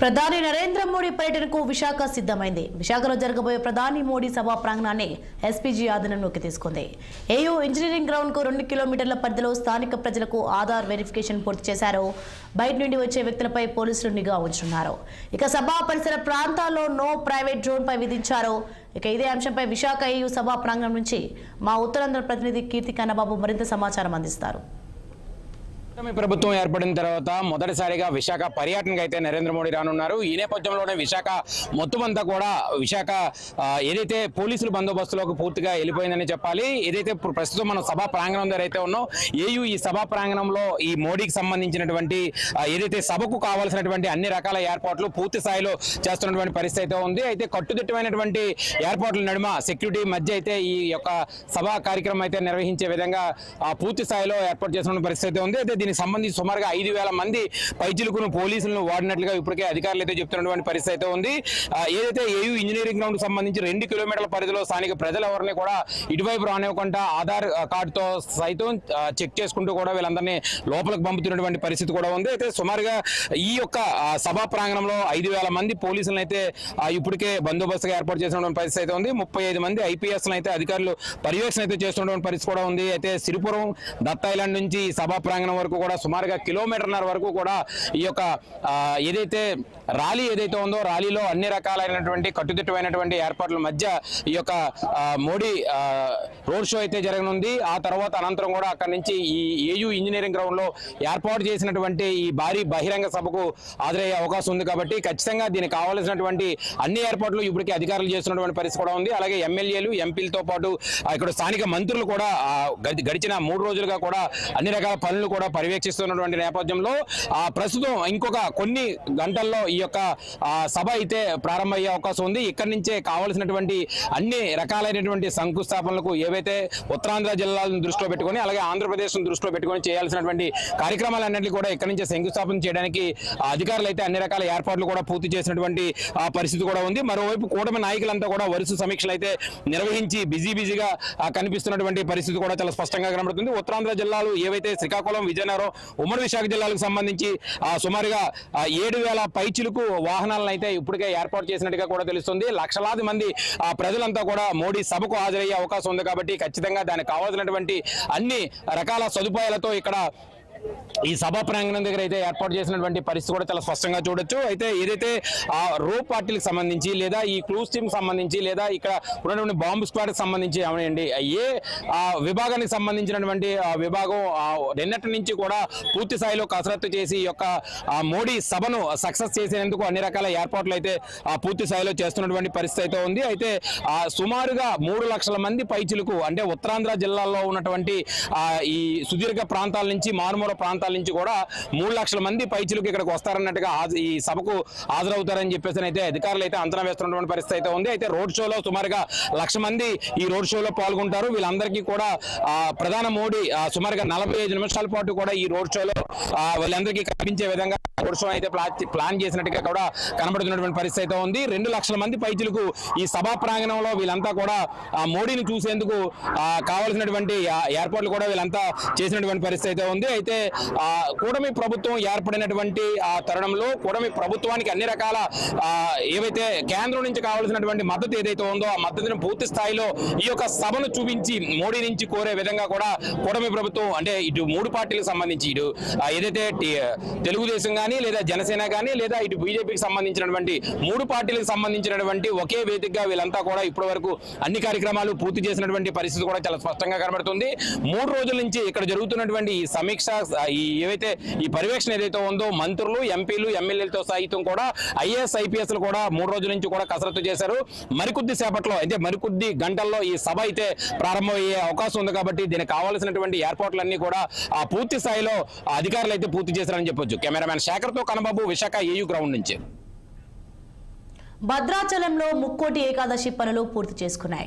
ప్రధాని నరేంద్ర మోడీ పర్యటనకు విశాఖ సిద్ధమైంది. విశాఖలో జరగబోయే ప్రధాని మోడీ సభా ప్రాంగణాన్ని ఎస్పీజీ ఆధీనంలోకి తీసుకుంది. ఏయూ ఇంజనీరింగ్ గ్రౌండ్ కు 2 కిలోమీటర్ల పరిధిలో స్థానిక ప్రజలకు ఆధార్ వెరిఫికేషన్ పూర్తి చేశారు. బయట నుండి వచ్చే వ్యక్తులపై పోలీసులు నిఘా ఉంచుతున్నారు. ఇక సభా పరిసర ప్రాంతాల్లో నో ప్రైవేట్ జోన్ పై విధించారు. ఇక ఇదే అంశంపై విశాఖ ఏయూ సభా ప్రాంగణం నుంచి మా ఉత్తరాంధ్ర ప్రతినిధి కీర్తి కన్నబాబు మరింత సమాచారం అందిస్తారు. ప్రభుత్వం ఏర్పడిన తర్వాత మొదటిసారిగా విశాఖ పర్యటనకు అయితే నరేంద్ర మోడీ రానున్నారు. ఈ నేపథ్యంలోనే విశాఖ మొత్తం అంతా కూడా విశాఖ ఏదైతే పోలీసుల బందోబస్తులోకి పూర్తిగా వెళ్ళిపోయిందని చెప్పాలి. ఏదైతే ప్రస్తుతం మనం సభా ప్రాంగణం దగ్గర అయితే ఉన్నాం, ఏయూ ఈ సభా ప్రాంగణంలో ఈ మోడీకి సంబంధించినటువంటి ఏదైతే సభకు కావాల్సినటువంటి అన్ని రకాల ఏర్పాట్లు పూర్తి స్థాయిలో చేస్తున్నటువంటి పరిస్థితి అయితే ఉంది. అయితే కట్టుదిట్టమైనటువంటి ఏర్పాట్ల నడుమ సెక్యూరిటీ మధ్య అయితే ఈ యొక్క సభా కార్యక్రమం అయితే నిర్వహించే విధంగా పూర్తి స్థాయిలో ఏర్పాటు చేస్తున్న పరిస్థితి అయితే ఉంది. అయితే దీనికి సంబంధించి సుమారుగా 5,000 మంది పైచిలుకును పోలీసులను వాడినట్లుగా ఇప్పటికే అధికారులు అయితే చెప్తున్నటువంటి పరిస్థితి అయితే ఉంది. ఏదైతే ఏయూ ఇంజనీరింగ్ గ్రౌండ్ సంబంధించి 2 కిలోమీటర్ల పరిధిలో స్థానిక ప్రజలు ఎవరిని కూడా ఇటువైపు రానివ్వకుండా ఆధార్ కార్డుతో సైతం చెక్ చేసుకుంటూ కూడా వీళ్ళందరినీ లోపలికి పంపుతున్నటువంటి పరిస్థితి కూడా ఉంది. అయితే సుమారుగా ఈ యొక్క సభా ప్రాంగణంలో 5,000 మంది పోలీసులను అయితే ఇప్పటికే బందోబస్తుగా ఏర్పాటు చేసినటువంటి పరిస్థితి అయితే ఉంది. 35 మంది ఐపీఎస్ అయితే అధికారులు పర్యవేక్షణ అయితే చేస్తున్నటువంటి పరిస్థితి కూడా ఉంది. అయితే సిరిపురం దత్తా ఐలాండ్ నుంచి సభా ప్రాంగణం వరకు కూడా సుమారుగా 1.5 కిలోమీటర్ల వరకు కూడా ఈ యొక్క ఏదైతే ర్యాలీ ఏదైతే ఉందో ర్యాలీలో అన్ని రకాలైనటువంటి కట్టుదిట్టమైనటువంటి ఏర్పాట్ల మధ్య ఈ యొక్క మోడీ రోడ్ షో అయితే జరగనుంది. ఆ తర్వాత అనంతరం కూడా అక్కడి నుంచి ఈ ఏయూ ఇంజనీరింగ్ గ్రౌండ్ లో ఏర్పాటు చేసినటువంటి ఈ భారీ బహిరంగ సభకు హాజరయ్యే అవకాశం ఉంది. కాబట్టి ఖచ్చితంగా దీనికి కావాల్సినటువంటి అన్ని ఏర్పాట్లు ఇప్పటికే అధికారులు చేస్తున్నటువంటి పరిస్థితి కూడా ఉంది. అలాగే ఎమ్మెల్యేలు ఎంపీలతో పాటు ఇక్కడ స్థానిక మంత్రులు కూడా గడిచిన 3 రోజులుగా కూడా అన్ని రకాల పనులు కూడా పర్యవేక్షిస్తున్నటువంటి నేపథ్యంలో ప్రస్తుతం ఇంకొక కొన్ని గంటల్లో ఈ యొక్క సభ అయితే ప్రారంభమయ్యే అవకాశం ఉంది. ఇక్కడి నుంచే కావాల్సినటువంటి అన్ని రకాలైనటువంటి శంకుస్థాపనలకు ఏవైతే ఉత్తరాంధ్ర జిల్లాలను దృష్టిలో పెట్టుకొని అలాగే ఆంధ్రప్రదేశ్ దృష్టిలో పెట్టుకొని చేయాల్సినటువంటి కార్యక్రమాలన్నింటినీ కూడా ఇక్కడి నుంచే శంకుస్థాపన చేయడానికి అధికారులు అయితే అన్ని రకాల ఏర్పాట్లు కూడా పూర్తి చేసినటువంటి పరిస్థితి కూడా ఉంది. మరోవైపు కూటమి నాయకులంతా కూడా వరుస సమీక్షలు అయితే నిర్వహించి బిజీగా కనిపిస్తున్నటువంటి పరిస్థితి కూడా చాలా స్పష్టంగా కనబడుతుంది. ఉత్తరాంధ్ర జిల్లాలు ఏవైతే శ్రీకాకుళం, విజయనగరం, ఉమ్మడి విశాఖ జిల్లాలకు సంబంధించి సుమారుగా 7,000 పైచిలకు వాహనాలను అయితే ఇప్పటికే ఏర్పాటు చేసినట్టుగా కూడా తెలుస్తుంది. లక్షలాది మంది ప్రజలంతా కూడా మోడీ సభకు హాజరయ్యే అవకాశం ఉంది. కాబట్టి ఖచ్చితంగా దానికి కావాల్సినటువంటి అన్ని రకాల సదుపాయాలతో ఇక్కడ ఈ సభా ప్రాంగణం దగ్గర అయితే ఏర్పాటు చేసినటువంటి పరిస్థితి కూడా చాలా స్పష్టంగా చూడొచ్చు. అయితే ఏదైతే రో పార్టీలకు సంబంధించి లేదా ఈ క్లూస్ టీమ్ సంబంధించి లేదా ఇక్కడ ఉన్నటువంటి బాంబు స్క్వాడ్ సంబంధించి అవనండి ఏ విభాగానికి సంబంధించినటువంటి విభాగం నిన్నటి నుంచి కూడా పూర్తి స్థాయిలో కసరత్తు చేసి ఈ యొక్క మోడీ సభను సక్సెస్ చేసేందుకు అన్ని రకాల ఏర్పాట్లు అయితే పూర్తి స్థాయిలో చేస్తున్నటువంటి పరిస్థితి అయితే ఉంది. అయితే సుమారుగా 3 లక్షల మంది పైచిలకు అంటే ఉత్తరాంధ్ర జిల్లాల్లో ఉన్నటువంటి ఈ సుదీర్ఘ ప్రాంతాల నుంచి మారుమూల ప్రాంతాల నుంచి కూడా 3 లక్షల మంది పైచిలకు ఇక్కడికి వస్తారన్నట్టుగా ఈ సభకు హాజరవుతారని చెప్పేసి అయితే అధికారులు అయితే అంచనా వేస్తున్నటువంటి పరిస్థితి అయితే ఉంది. అయితే రోడ్ షోలో సుమారుగా 1,00,000 మంది ఈ రోడ్ షోలో పాల్గొంటారు. వీళ్ళందరికీ కూడా ప్రధాని మోడీ సుమారుగా 45 నిమిషాల పాటు కూడా ఈ రోడ్ షోలో వీళ్ళందరికీ కనిపించే విధంగా రోడ్ షో అయితే ప్లాన్ చేసినట్టుగా కూడా కనబడుతున్నటువంటి పరిస్థితి అయితే ఉంది. 2 లక్షల మంది పైచిలకు ఈ సభా ప్రాంగణంలో వీళ్ళంతా కూడా మోడీని చూసేందుకు కావాల్సినటువంటి ఏర్పాట్లు కూడా వీళ్ళంతా చేసినటువంటి పరిస్థితి అయితే ఉంది. అయితే కూటమి ప్రభుత్వం ఏర్పడినటువంటి ఆ తరుణంలో కూటమి ప్రభుత్వానికి అన్ని రకాల ఏవైతే కేంద్రం నుంచి కావాల్సినటువంటి మద్దతు ఏదైతే ఉందో ఆ మద్దతును పూర్తి స్థాయిలో ఈ యొక్క సభను చూపించి మోడీ నుంచి కోరే విధంగా కూడా కూటమి ప్రభుత్వం అంటే ఇటు 3 పార్టీలకు సంబంధించి ఇటు ఏదైతే తెలుగుదేశం కానీ లేదా జనసేన కానీ లేదా ఇటు బీజేపీకి సంబంధించినటువంటి 3 పార్టీలకు సంబంధించినటువంటి ఒకే వేదికగా వీళ్ళంతా కూడా ఇప్పటి వరకు అన్ని కార్యక్రమాలు పూర్తి చేసినటువంటి పరిస్థితి కూడా చాలా స్పష్టంగా కనబడుతుంది. 3 రోజుల నుంచి ఇక్కడ జరుగుతున్నటువంటి ఈ సమీక్ష ఏవైతే ఈ పర్యవేక్షణ ఏదైతే ఉందో మంత్రులు, ఎంపీలు, ఎమ్మెల్యేలతో సైతం కూడా ఐఏఎస్, ఐపీఎస్లు కూడా 3 రోజుల నుంచి కూడా కసరత్తు చేశారు. మరికొద్ది సేపట్లో అయితే మరికొద్ది గంటల్లో ఈ సభ అయితే ప్రారంభమయ్యే అవకాశం ఉంది. కాబట్టి దీనికి కావాల్సినటువంటి ఏర్పాట్లన్నీ కూడా పూర్తి స్థాయిలో అధికారులు అయితే పూర్తి చేశారని చెప్పొచ్చు. కెమెరామ్యాన్ శేఖర్తో కన్నబాబు, విశాఖ ఏయూ గ్రౌండ్ నుంచి. భద్రాచలంలో ముక్కోటి ఏకాదశి పనులు పూర్తి చేసుకున్నాయి.